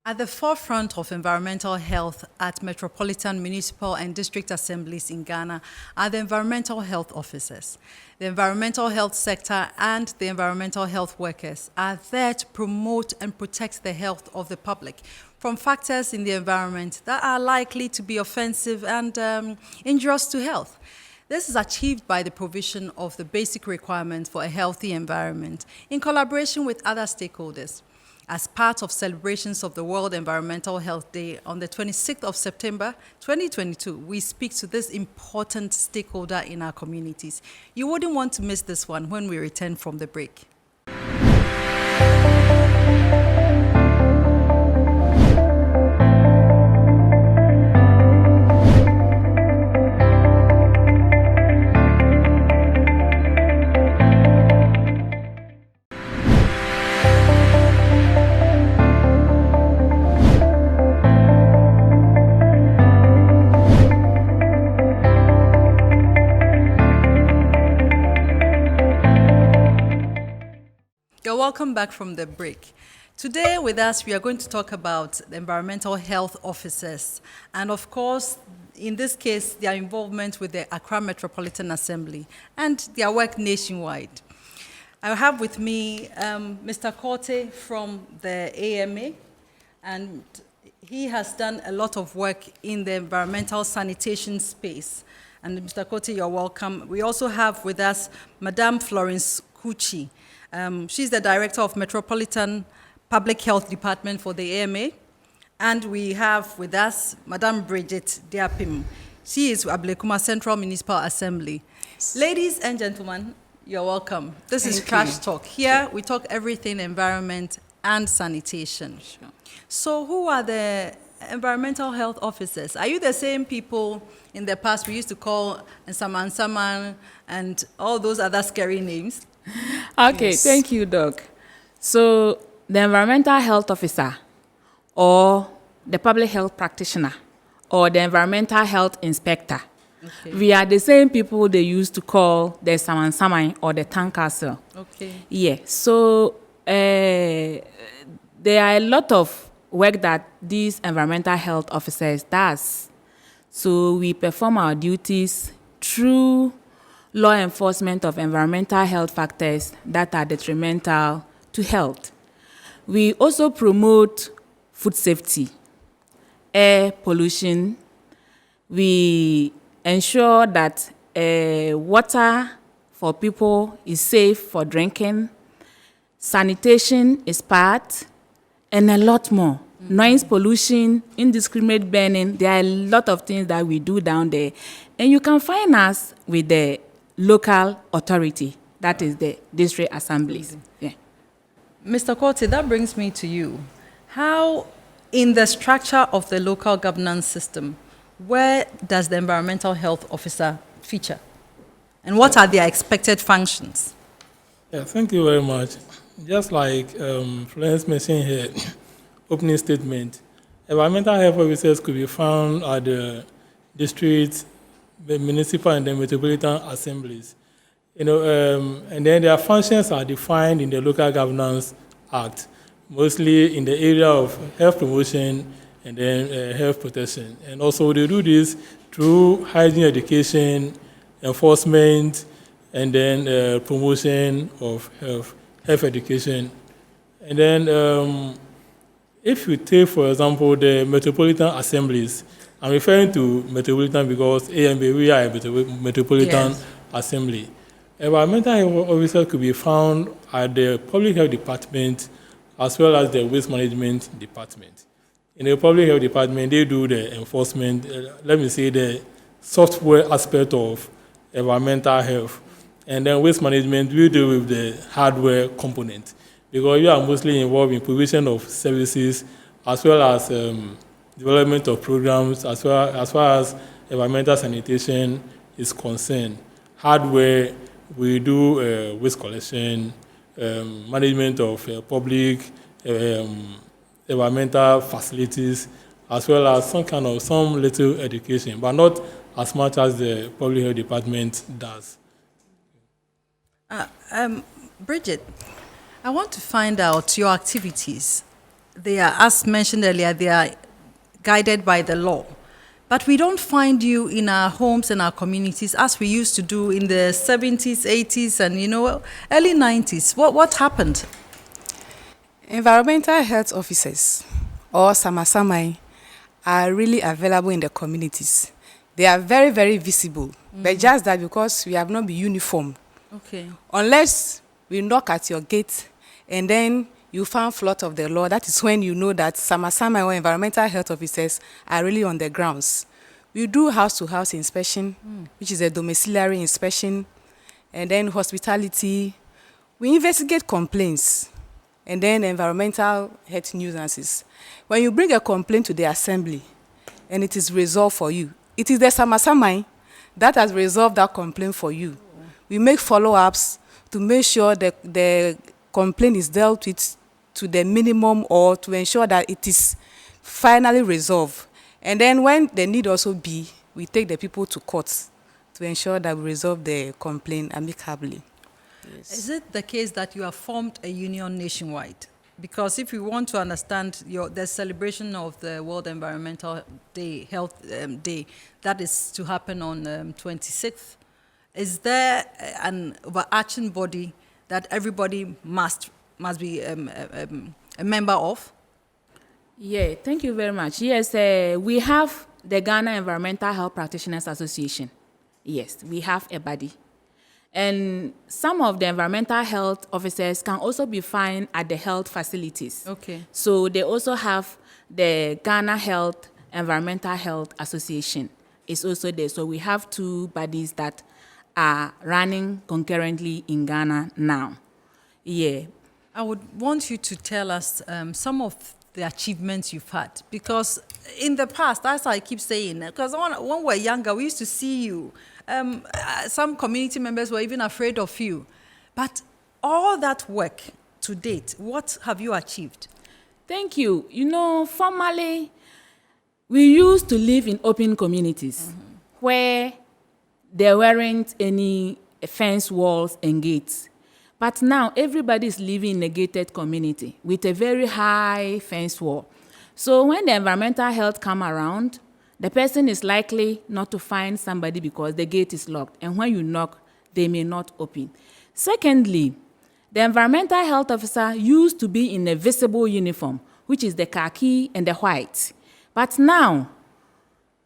At the forefront of environmental health at Metropolitan, Municipal, and District Assemblies in Ghana are the environmental health officers. The environmental health sector and the environmental health workers are there to promote and protect the health of the public from factors in the environment that are likely to be offensive and injurious to health. This is achieved by the provision of the basic requirements for a healthy environment in collaboration with other stakeholders. As part of celebrations of the World Environmental Health Day on the 26th of September 2022, we speak to this important stakeholder in our communities. You wouldn't want to miss this one when we return from the break. Welcome back from the break. Today with us, we are going to talk about the environmental health officers and, of course, in this case, their involvement with the Accra Metropolitan Assembly and their work nationwide. I have with me Mr. Kotey from the AMA, and he has done a lot of work in the environmental sanitation space. And Mr. Kotey, you're welcome. We also have with us Madame Florence Kuukyi. She's the director of Metropolitan Public Health Department for the AMA. And we have with us Madame Bridget Diapim. She is Ablekuma Central Municipal Assembly. Yes. Ladies and gentlemen, you're welcome. This is Trash Talk. Here we talk everything environment and sanitation. Sure. So who are the environmental health officers? Are you the same people in the past we used to call Asomaning and all those other scary names? Okay, yes. Thank you, Doc. So the environmental health officer or the public health practitioner or the environmental health inspector, okay, we are the same people they used to call the Asomaning or the town council. Okay. Yeah, so there are a lot of work that these environmental health officers does. So we perform our duties through law enforcement of environmental health factors that are detrimental to health. We also promote food safety, air pollution. We ensure that water for people is safe for drinking. Sanitation is part, and a lot more. Mm-hmm. Noise pollution, indiscriminate burning, there are a lot of things that we do down there. And you can find us with the local authority, that is the district assemblies. Yeah. Mr. Kotey, that brings me to you. How, in the structure of the local governance system, where does the environmental health officer feature? And what are their expected functions? Yeah, thank you very much. Just like Florence mentioned here, opening statement, environmental health officers could be found at the district, the municipal and the metropolitan assemblies. And then their functions are defined in the Local Governance Act, mostly in the area of health promotion and then health protection. And also they do this through hygiene education, enforcement, and then promotion of health education. And then if you take, for example, the metropolitan assemblies, I'm referring to Metropolitan because AMB, we are a Metropolitan yes. Assembly. Environmental health officers could be found at the Public Health Department as well as the Waste Management Department. In the Public Health Department, they do the enforcement, let me say the software aspect of environmental health. And then Waste Management, we deal with the hardware component because you are mostly involved in provision of services as well as development of programs as far as environmental sanitation is concerned. Hardware, we do waste collection, management of public environmental facilities, as well as some little education, but not as much as the public health department does. Bridget, I want to find out your activities they are, as mentioned earlier, they are guided by the law. But we don't find you in our homes and our communities as we used to do in the 70s, 80s, and early 90s. What happened? Environmental health officers, or Samasamai, are really available in the communities. They are very, very visible, but just that because we have not been uniform. Okay. Unless we knock at your gate and then you found flaw of the law, that is when you know that Samasamai or environmental health officers are really on the grounds. We do house-to-house inspection, which is a domiciliary inspection, and then hospitality. We investigate complaints, and then environmental health nuisances. When you bring a complaint to the assembly and it is resolved for you, it is the Samasamai that has resolved that complaint for you. We make follow-ups to make sure that the complaint is dealt with to the minimum or to ensure that it is finally resolved. And then when the need also be, we take the people to court to ensure that we resolve the complaint amicably. Yes. Is it the case that you have formed a union nationwide? Because if you want to understand the celebration of the World Environmental Day, Health Day, that is to happen on 26th, is there an overarching body that everybody must be a member of? Yeah, thank you very much. Yes, we have the Ghana Environmental Health Practitioners Association. Yes, we have a body. And some of the environmental health officers can also be found at the health facilities. Okay. So they also have the Ghana Health Environmental Health Association. It's also there. So we have two bodies that are running concurrently in Ghana now. Yeah. I would want you to tell us some of the achievements you've had, because in the past, as I keep saying, because when we were younger, we used to see you. Some community members were even afraid of you. But all that work to date, what have you achieved? Thank you. Formerly, we used to live in open communities where there weren't any fence walls and gates. But now everybody is living in a gated community with a very high fence wall. So when the environmental health come around, the person is likely not to find somebody because the gate is locked. And when you knock, they may not open. Secondly, the environmental health officer used to be in a visible uniform, which is the khaki and the white. But now,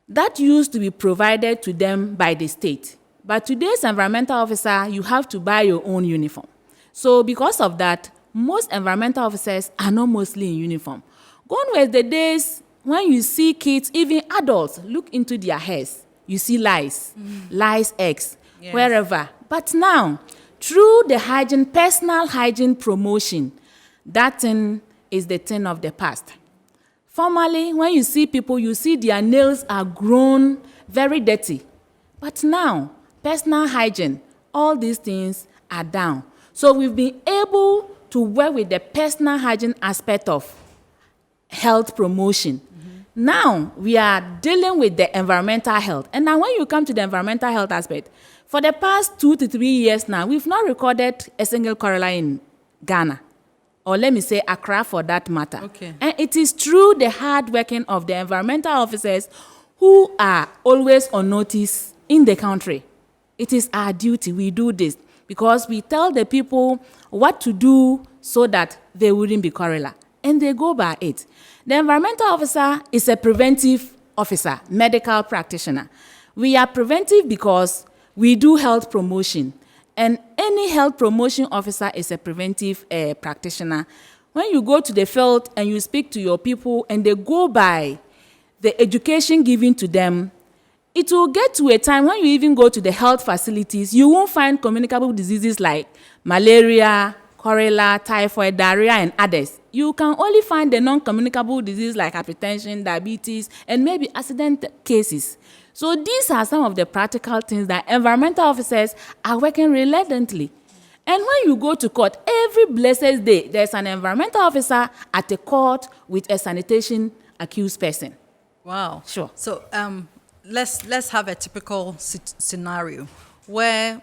that used to be provided to them by the state. But today's environmental officer, you have to buy your own uniform. So because of that, most environmental officers are not mostly in uniform. Gone were the days when you see kids, even adults, look into their hairs, you see lice, lice eggs, yes, wherever. But now, through the hygiene, personal hygiene promotion, that thing is the thing of the past. Formerly, when you see people, you see their nails are grown very dirty. But now, personal hygiene, all these things are down. So we've been able to work with the personal hygiene aspect of health promotion. Now, we are dealing with the environmental health. And now when you come to the environmental health aspect, for the past 2 to 3 years now, we've not recorded a single cholera in Ghana. Or let me say Accra for that matter. Okay. And it is through the hard working of the environmental officers who are always on notice in the country. It is our duty. We do this because we tell the people what to do so that they wouldn't be cholera. And they go by it. The environmental officer is a preventive officer, medical practitioner. We are preventive because we do health promotion. And any health promotion officer is a preventive practitioner. When you go to the field and you speak to your people and they go by the education given to them, it will get to a time when you even go to the health facilities, you won't find communicable diseases like malaria, cholera, typhoid, diarrhea, and others. You can only find the non-communicable diseases like hypertension, diabetes, and maybe accident cases. So these are some of the practical things that environmental officers are working relentlessly. And when you go to court, every blessed day, there's an environmental officer at a court with a sanitation accused person. Wow. Sure. So let's have a typical scenario where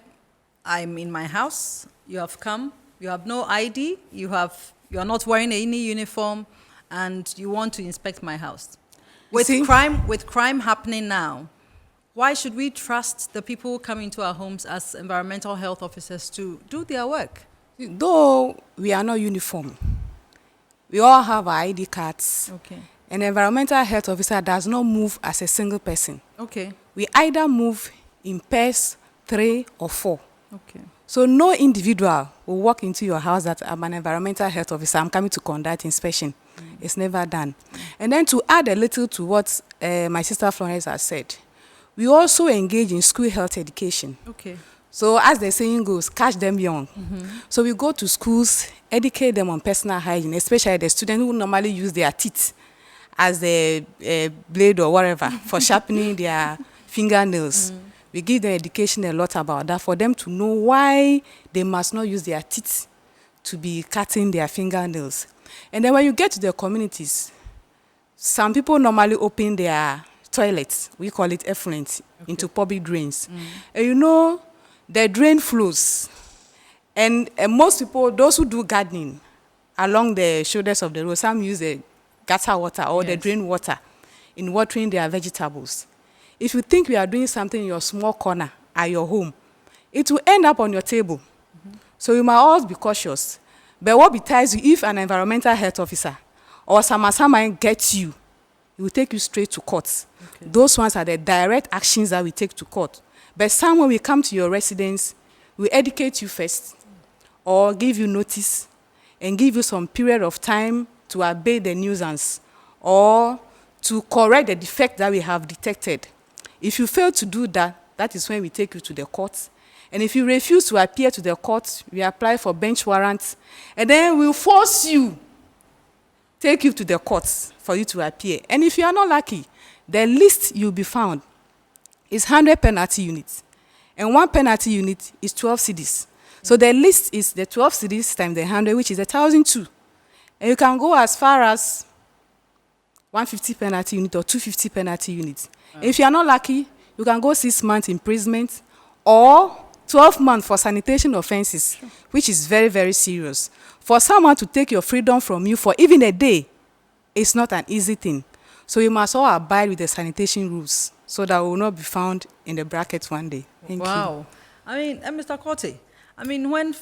I'm in my house, you have come, you have no ID, you are not wearing any uniform, and you want to inspect my house. You see? With crime happening now, why should we trust the people coming to our homes as environmental health officers to do their work? Though we are not uniform, we all have our ID cards. Okay. An environmental health officer does not move as a single person. Okay. We either move in pairs, 3 or 4. Okay. So no individual will walk into your house that I'm an environmental health officer, I'm coming to conduct inspection. It's never done. And then to add a little to what my sister Florence has said, we also engage in school health education. Okay. So as the saying goes, catch them young. So we go to schools, educate them on personal hygiene, especially the students who normally use their teeth as the blade or whatever for sharpening their fingernails. We give them education a lot about that for them to know why they must not use their teeth to be cutting their fingernails. And then when you get to the communities, some people normally open their toilets, we call it effluent, into public drains. And you know, the drain flows. And most people, those who do gardening along the shoulders of the road, some use the gutter water or the drain water in watering their vegetables. If you think we are doing something in your small corner at your home, it will end up on your table. So you must always be cautious. But what betides you if an environmental health officer or someone gets you, he will take you straight to court. Okay. Those ones are the direct actions that we take to court. But some when we come to your residence, we educate you first or give you notice and give you some period of time to abate the nuisance or to correct the defect that we have detected. If you fail to do that, that is when we take you to the court. And if you refuse to appear to the court, we apply for bench warrants, and then we'll force you, take you to the courts for you to appear. And if you are not lucky, the least you'll be found is 100 penalty units. And 1 penalty unit is 12 cedis. So the least is the 12 cedis times the 100, which is 1,002. And you can go as far as 150 penalty unit or 250 penalty units. If you are not lucky, you can go 6 months imprisonment or 12 months for sanitation offenses, which is very, very serious. For someone to take your freedom from you for even a day, it's not an easy thing. So you must all abide with the sanitation rules so that we will not be found in the brackets one day. Thank you. Wow. I mean, Mr. Kotey, I mean, when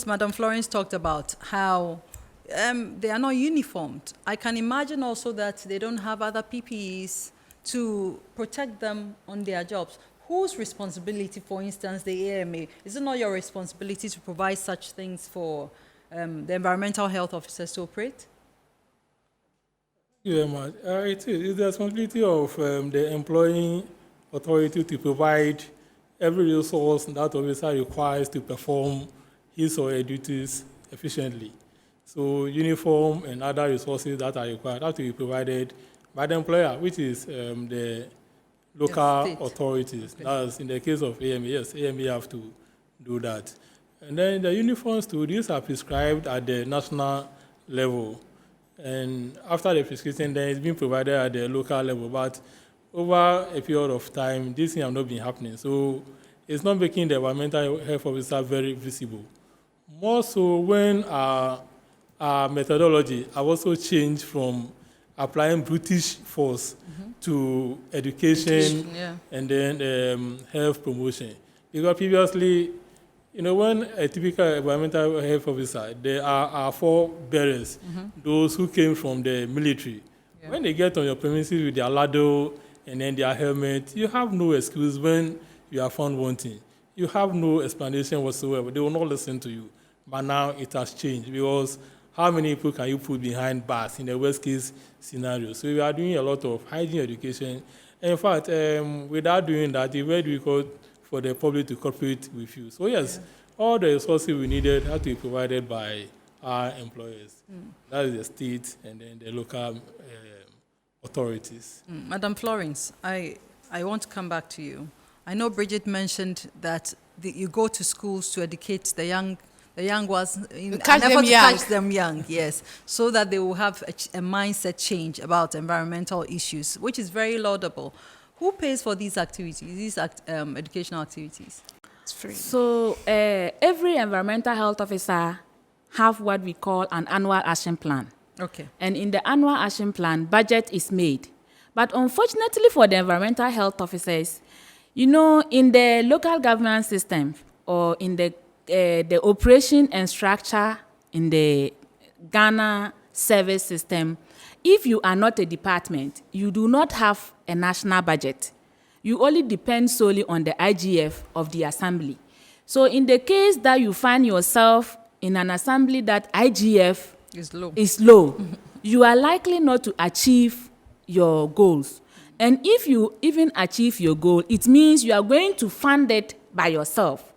Madam Florence talked about how they are not uniformed, I can imagine also that they don't have other PPEs to protect them on their jobs. Whose responsibility, for instance, the AMA? Is it not your responsibility to provide such things for the environmental health officers to operate? Thank you very much. It is the responsibility of the employing authority to provide every resource that officer requires to perform his or her duties efficiently. So uniform and other resources that are required have to be provided by the employer, which is the local authorities. Okay. That's in the case of AMA. Yes, AMA have to do that. And then the uniforms too, these are prescribed at the national level. And after the prescription, then it's being provided at the local level. But over a period of time, these things have not been happening. So it's not making the environmental health officer very visible. More so when our methodology have also changed from applying brutish force to education and then health promotion. Because previously, you know, when a typical environmental health officer, there are 4 bearers, those who came from the military. Yeah. When they get on your premises with their ladle and then their helmet, you have no excuse when you are found wanting. You have no explanation whatsoever. They will not listen to you. But now it has changed because how many people can you put behind bars in the worst case scenario? So we are doing a lot of hygiene education. In fact, without doing that, it's very difficult for the public to cooperate with you. So yes, all the resources we needed have to be provided by our employers. That is the state and then the local authorities. Madam Florence, I want to come back to you. I know Bridget mentioned that you go to schools to educate the young ones in an effort to catch them young, yes, so that they will have a mindset change about environmental issues, which is very laudable. Who pays for these activities, these educational activities? It's free. So every environmental health officer have what we call an annual action plan. Okay. And in the annual action plan, budget is made. But unfortunately for the environmental health officers, you know, in the local government system or in the operation and structure in the Ghana service system, if you are not a department, you do not have a national budget. You only depend solely on the IGF of the assembly. So in the case that you find yourself in an assembly that IGF is low, you are likely not to achieve your goals. And if you even achieve your goal, it means you are going to fund it by yourself.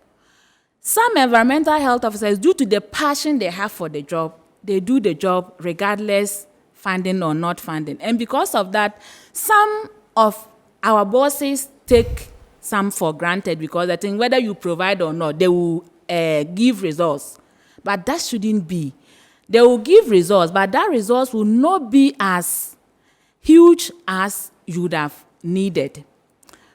Some environmental health officers, due to the passion they have for the job, they do the job regardless funding or not funding. And because of that, some of our bosses take some for granted because I think whether you provide or not, they will give results. But that shouldn't be. They will give results, but that results will not be as huge as you would have needed.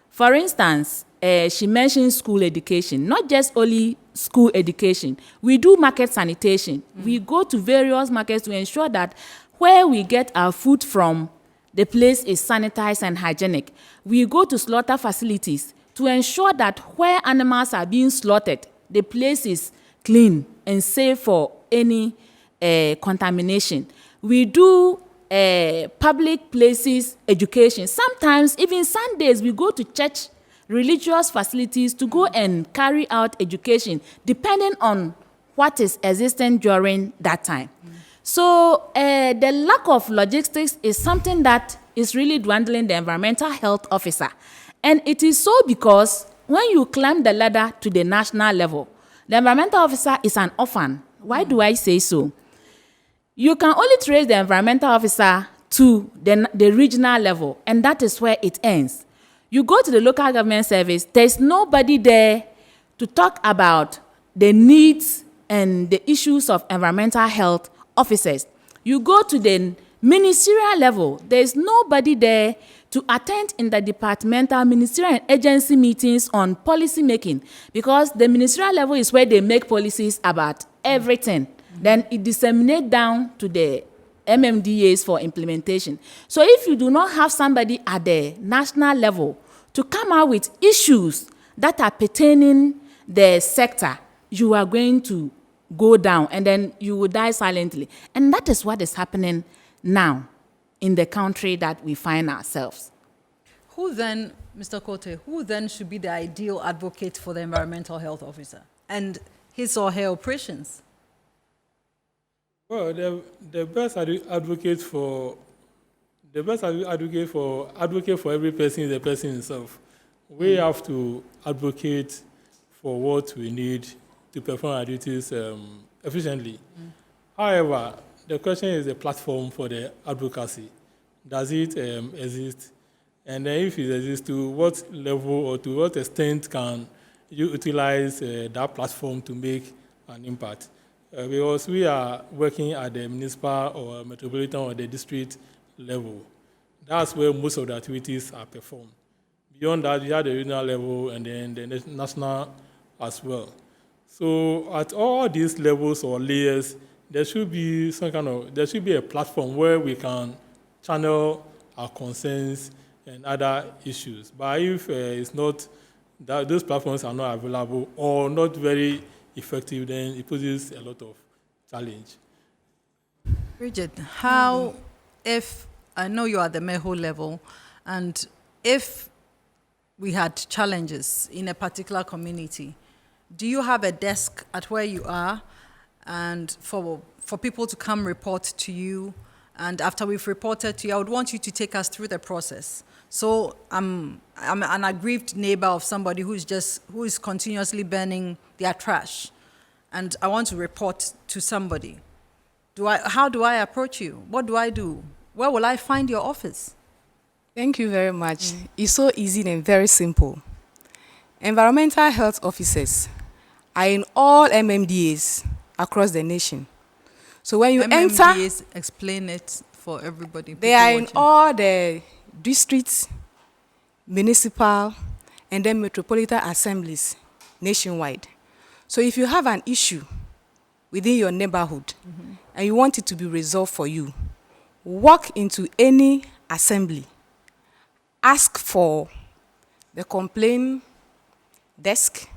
For instance, she mentioned school education, not just only school education. We do market sanitation. We go to various markets to ensure that where we get our food from, the place is sanitized and hygienic. We go to slaughter facilities to ensure that where animals are being slaughtered, the place is clean and safe for any contamination. We do public places education. Sometimes, even Sundays, we go to church, religious facilities to go and carry out education, depending on what is existing during that time. So the lack of logistics is something that is really dwindling the environmental health officer. And it is so because when you climb the ladder to the national level, the environmental officer is an orphan. Why do I say so? You can only trace the environmental officer to the regional level, and that is where it ends. You go to the local government service, there's nobody there to talk about the needs and the issues of environmental health officers. You go to the ministerial level, there's nobody there to attend in the departmental, ministerial and agency meetings on policy making, because the ministerial level is where they make policies about everything. Then it disseminates down to the MMDAs for implementation. So if you do not have somebody at the national level to come out with issues that are pertaining the sector, you are going to go down and then you will die silently. And that is what is happening now in the country that we find ourselves. Who then, Mr. Kotey, who then should be the ideal advocate for the environmental health officer and his or her operations? Well, the best advocate for every person is the person himself. We have to advocate for what we need to perform our duties efficiently. However, the question is the platform for the advocacy. Does it exist? And then if it exists, to what level or to what extent can you utilize that platform to make an impact? Because we are working at the municipal or metropolitan or the district level. That's where most of the activities are performed. Beyond that, you have the regional level and then the national as well. So at all these levels or layers, there should be a platform where we can channel our concerns and other issues. But if it's not that those platforms are not available or not very effective, then it poses a lot of challenge. Bridget, how, if, I know you are at the MEHO level, and if we had challenges in a particular community, do you have a desk at where you are and for people to come report to you? And after we've reported to you, I would want you to take us through the process. So I'm an aggrieved neighbor of somebody who is continuously burning their trash, and I want to report to somebody. How do I approach you? What do I do? Where will I find your office? Thank you very much. It's so easy and very simple. Environmental health officers are in all MMDAs across the nation. So when you MMDAs, explain it for everybody. They are in all the districts, municipal, and then metropolitan assemblies nationwide. So if you have an issue within your neighborhood, and you want it to be resolved for you, walk into any assembly, ask for the complaint desk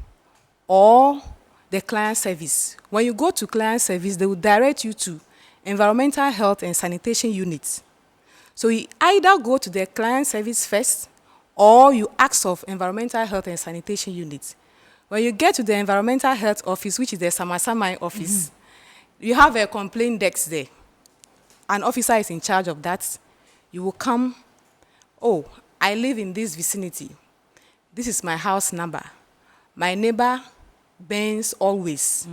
or the client service. When you go to client service, they will direct you to environmental health and sanitation units. So you either go to the client service first or you ask of environmental health and sanitation units. When you get to the environmental health office, which is the Asomaning office, you have a complaint desk there. An officer is in charge of that. You will come, oh, I live in this vicinity. This is my house number. My neighbor bends always.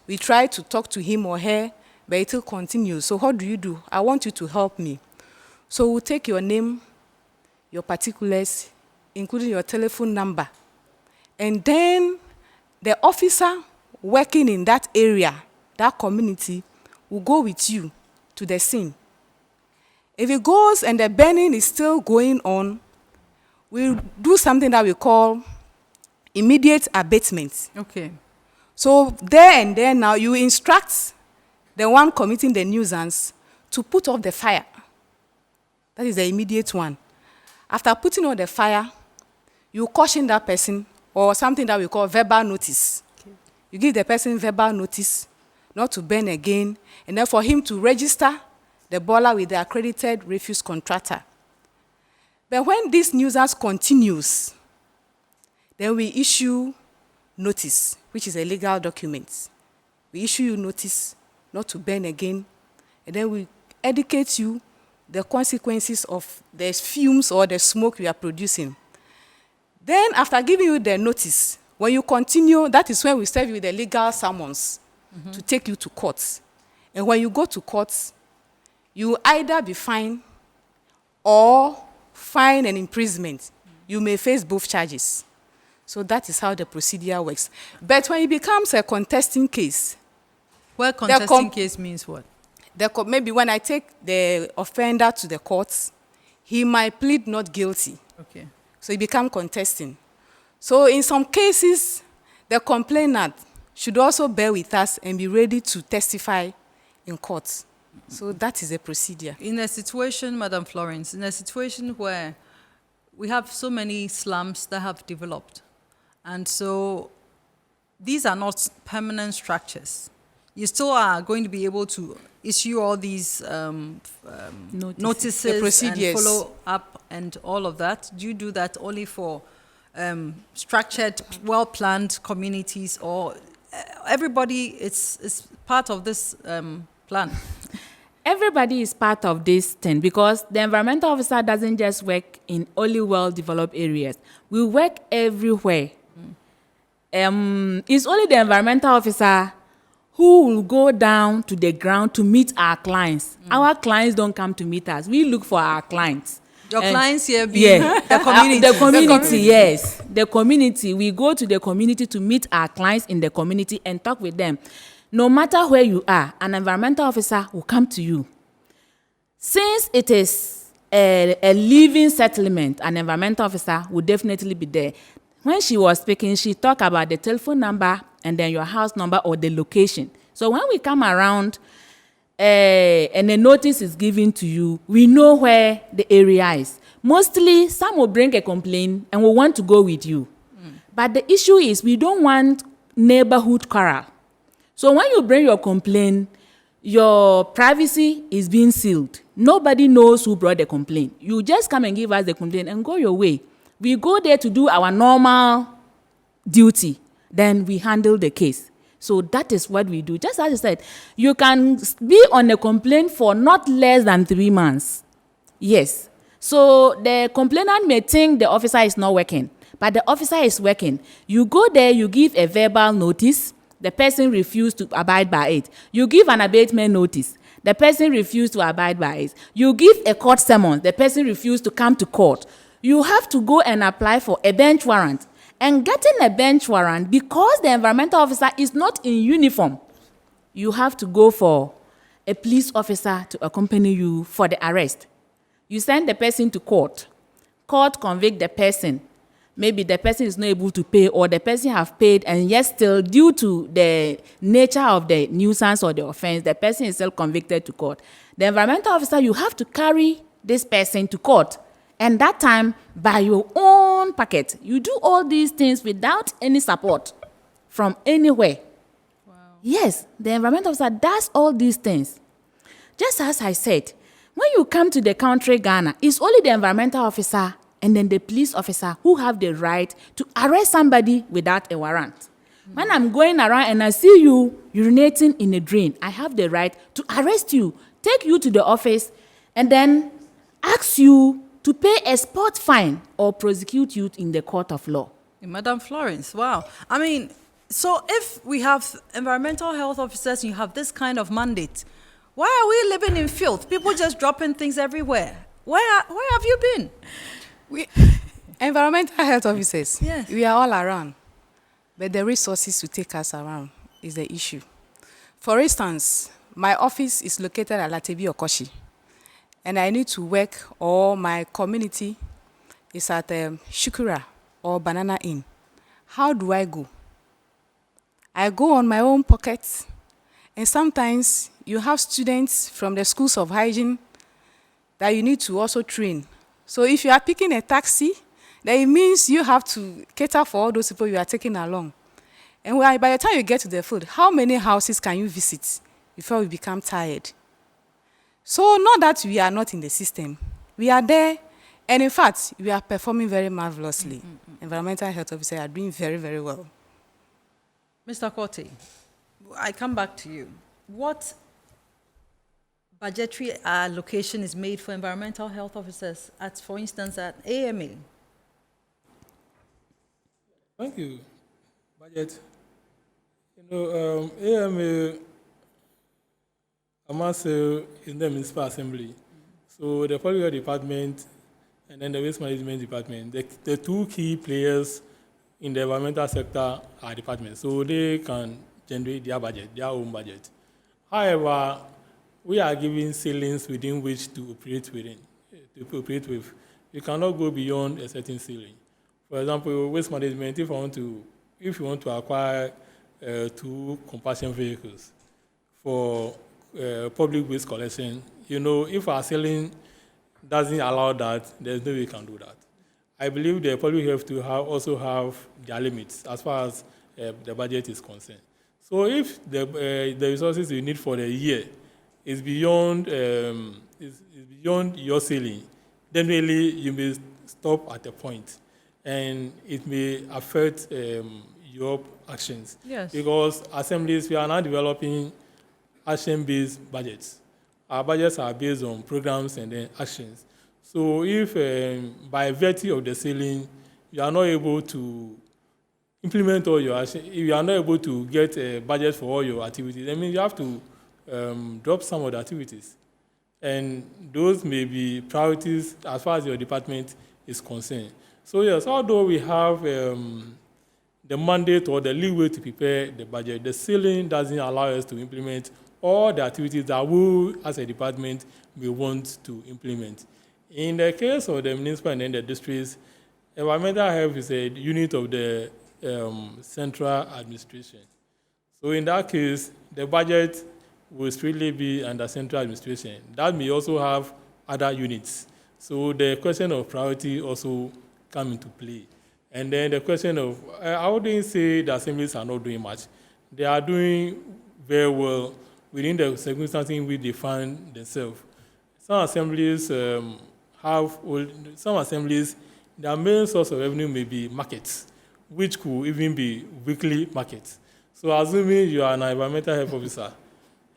We try to talk to him or her, but it will continue. So what do? I want you to help me. So we'll take your name, your particulars, including your telephone number. And then the officer working in that area, that community, will go with you to the scene. If it goes and the burning is still going on, we'll do something that we call immediate abatement. Okay. So there and then now, you instruct the one committing the nuisance to put off the fire. That is the immediate one. After putting on the fire, you caution that person, or something that we call verbal notice. Okay. You give the person verbal notice not to burn again, and then for him to register the boiler with the accredited refuse contractor. But when this nuisance continues, then we issue notice, which is a legal document. We issue you notice not to burn again, and then we educate you the consequences of the fumes or the smoke you are producing. Then after giving you the notice, when you continue, that is when we serve you with the legal summons to take you to court. And when you go to court, you will either be fined or fine and imprisonment. You may face both charges. So that is how the procedure works. But when it becomes a contesting case, Well, contesting case means what? Maybe when I take the offender to the courts, he might plead not guilty. Okay. So it becomes contesting. So in some cases, the complainant should also bear with us and be ready to testify in court. So that is the procedure. In a situation, Madam Florence, in a situation where we have so many slums that have developed, and so these are not permanent structures, you still are going to be able to issue all these notices and follow up and all of that. Do you do that only for structured, well-planned communities, or everybody is part of this plan? Everybody is part of this thing because the environmental officer doesn't just work in only well-developed areas. We work everywhere. It's only the environmental officer who will go down to the ground to meet our clients. Our clients don't come to meet us. We look for our clients. Your clients here being the community. The community, yes. The community. We go to the community to meet our clients in the community and talk with them. No matter where you are, an environmental officer will come to you. Since it is a living settlement, an environmental officer will definitely be there. When she was speaking, she talked about the telephone number and then your house number or the location. So when we come around and a notice is given to you, we know where the area is. Mostly, some will bring a complaint and will want to go with you. But the issue is we don't want neighborhood quarrel. So when you bring your complaint, your privacy is being sealed. Nobody knows who brought the complaint. You just come and give us the complaint and go your way. We go there to do our normal duty. Then we handle the case. So that is what we do. Just as I said, you can be on a complaint for not less than 3 months. Yes. So the complainant may think the officer is not working, but the officer is working. You go there, you give a verbal notice. The person refused to abide by it. You give an abatement notice. The person refused to abide by it. You give a court summons. The person refused to come to court. You have to go and apply for a bench warrant. And getting a bench warrant, because the environmental officer is not in uniform, you have to go for a police officer to accompany you for the arrest. You send the person to court. Court convict the person. maybe the person is not able to pay, or the person have paid and yet still, due to the nature of the nuisance or the offense, the person is still convicted to court. The environmental officer, you have to carry this person to court. And that time, by your own pocket, you do all these things without any support from anywhere. Wow. Yes, the environmental officer does all these things. Just as I said, when you come to the country Ghana, it's only the environmental officer and then the police officer who have the right to arrest somebody without a warrant. Mm-hmm. When I'm going around and I see you urinating in a drain, I have the right to arrest you, take you to the office, and then ask you to pay a spot fine or prosecute you in the court of law. Madam Florence, wow. I mean, so if we have environmental health officers and you have this kind of mandate, why are we living in filth? People just dropping things everywhere. Where have you been? We environmental health officers, yes, we are all around, but the resources to take us around is the issue. For instance, my office is located at Latebi Okoshi, and I need to work, or my community is at Shukura or Banana Inn. How do I go? I go on my own pocket, and sometimes you have students from the schools of hygiene that you need to also train. So if you are picking a taxi, then it means you have to cater for all those people you are taking along. And by the time you get to the field, how many houses can you visit before you become tired? So not that we are not in the system. We are there, and in fact, we are performing very marvelously. Environmental health officers are doing very, very well. Mr. Kotey, I come back to you. What budgetary allocation is made for environmental health officers at, for instance, at AMA? Thank you. Budget. AMA, I must say, is the Municipal Assembly. So the Public Health Department and then the Waste Management Department, the two key players in the environmental sector are departments. So they can generate their budget, their own budget. However, we are given ceilings within which to operate with. You cannot go beyond a certain ceiling. For example, waste management, if you want to acquire 2 compassion vehicles for public waste collection, if our ceiling doesn't allow that, there's no way we can do that. I believe the public have to also have their limits as far as the budget is concerned. So if the resources you need for the year is beyond your ceiling, then really you may stop at a point, and it may affect your actions. Yes. Because assemblies, we are now developing action-based budgets. Our budgets are based on programs and then actions. So if by virtue of the ceiling, you are not able to implement all your actions, if you are not able to get a budget for all your activities, I mean, you have to drop some of the activities. And those may be priorities as far as your department is concerned. So yes, although we have the mandate or the leeway to prepare the budget, the ceiling doesn't allow us to implement all the activities that we, as a department, may want to implement. In the case of the municipal and then the districts, environmental health is a unit of the central administration. So in that case, the budget will strictly be under central administration. That may also have other units. So the question of priority also come into play. And then the question of, I wouldn't say the assemblies are not doing much. They are doing very well within the circumstances in which they find themselves. Some assemblies their main source of revenue may be markets, which could even be weekly markets. So assuming you are an environmental health officer,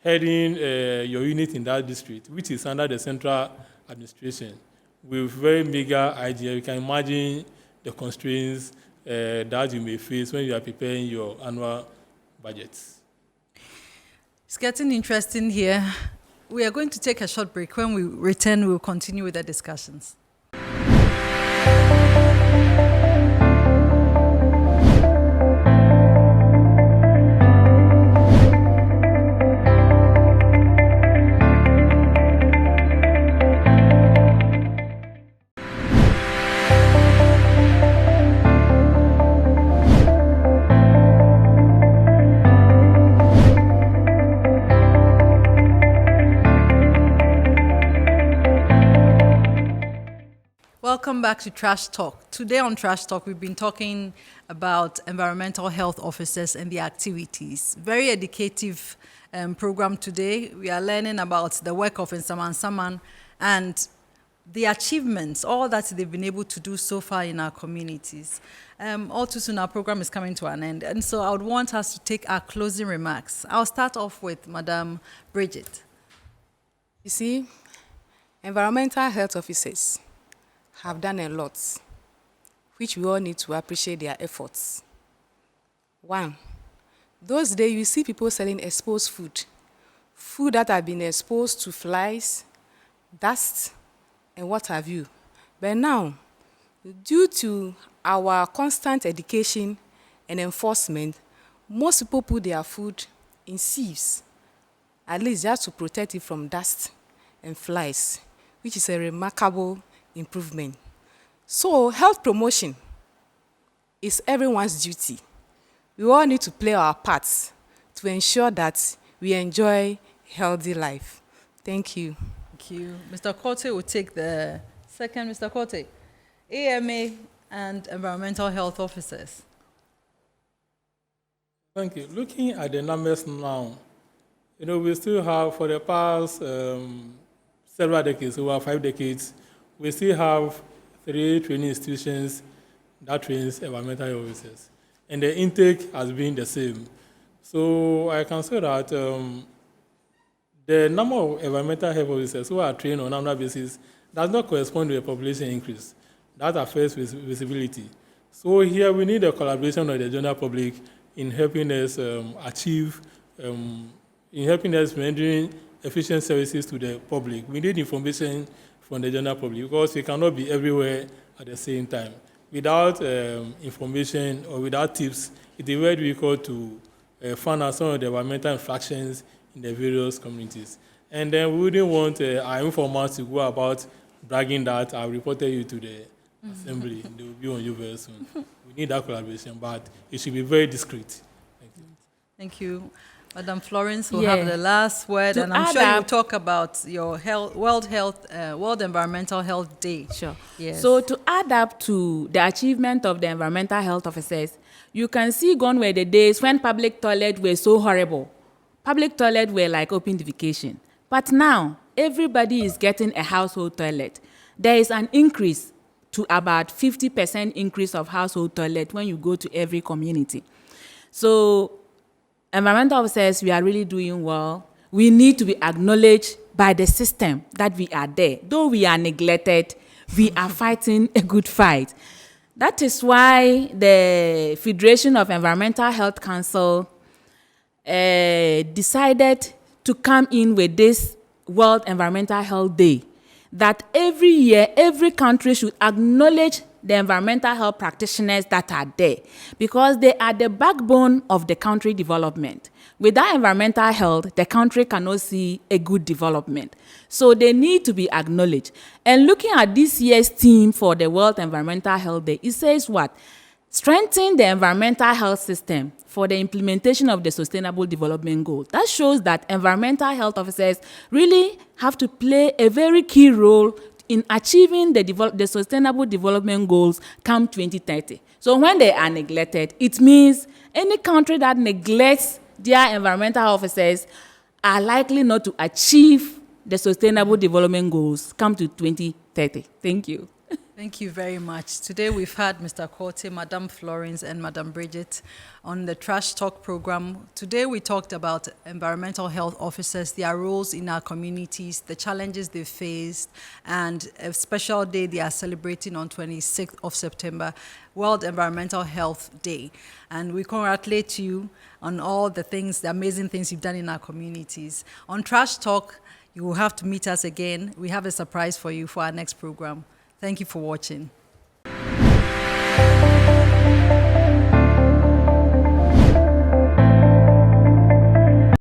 heading your unit in that district, which is under the central administration, with very meager idea, you can imagine the constraints that you may face when you are preparing your annual budgets. It's getting interesting here. We are going to take a short break. When we return, we will continue with the discussions. Welcome back to Trash Talk. Today on Trash Talk, we've been talking about environmental health officers and their activities. Very educative program today. We are learning about the work of Nsaman and the achievements, all that they've been able to do so far in our communities. All too soon, our program is coming to an end. And so I would want us to take our closing remarks. I'll start off with Madam Bridget. You see, environmental health officers have done a lot, which we all need to appreciate their efforts. One, those days you see people selling exposed food that have been exposed to flies, dust, and what have you. But now, due to our constant education and enforcement, most people put their food in sieves, at least just to protect it from dust and flies, which is a remarkable improvement. So health promotion is everyone's duty. We all need to play our parts to ensure that we enjoy healthy life. Thank you. Thank you. Mr. Kotey will take the second. Mr. Kotey, AMA and environmental health officers. Thank you. Looking at the numbers now, we still have, for the past several decades, over 5 decades, we still have 3 training institutions that trains environmental health officers. And the intake has been the same. So I can say that the number of environmental health officers who are trained on an annual basis does not correspond to a population increase. That affects visibility. So here we need a collaboration of the general public in helping us achieve, in helping us rendering efficient services to the public. We need information from the general public because we cannot be everywhere at the same time. Without information or without tips, it is very difficult to find out some of the environmental infractions in the various communities. And then we wouldn't want our informants to go about bragging that I reported you to the assembly. They will be on you very soon. We need that collaboration, but it should be very discreet. Thank you. Thank you. Madam Florence will have the last word, and I'm sure you will talk about your World Environmental Health Day. Sure. Yes. So to add up to the achievement of the environmental health officers, you can see gone were the days when public toilets were so horrible. Public toilets were like open defecation. But now, everybody is getting a household toilet. There is an increase to about 50% increase of household toilet when you go to every community. So environmental officers, we are really doing well. We need to be acknowledged by the system that we are there. Though we are neglected, we are fighting a good fight. That is why the Federation of Environmental Health Council decided to come in with this World Environmental Health Day, that every year, every country should acknowledge the environmental health practitioners that are there, because they are the backbone of the country development. Without environmental health, the country cannot see a good development. So they need to be acknowledged. And looking at this year's theme for the World Environmental Health Day, it says what? Strengthen the environmental health system for the implementation of the Sustainable Development Goals. That shows that environmental health officers really have to play a very key role in achieving the Sustainable Development Goals come 2030. So when they are neglected, it means any country that neglects their environmental officers are likely not to achieve the Sustainable Development Goals come to 2030. Thank you. Thank you very much. Today we've had Mr. Kotey, Madam Florence, and Madam Bridget on the Trash Talk program. Today we talked about environmental health officers, their roles in our communities, the challenges they faced, and a special day they are celebrating on 26th of September, World Environmental Health Day. And we congratulate you on all the things, the amazing things you've done in our communities. On Trash Talk, you will have to meet us again. We have a surprise for you for our next program. Thank you for watching.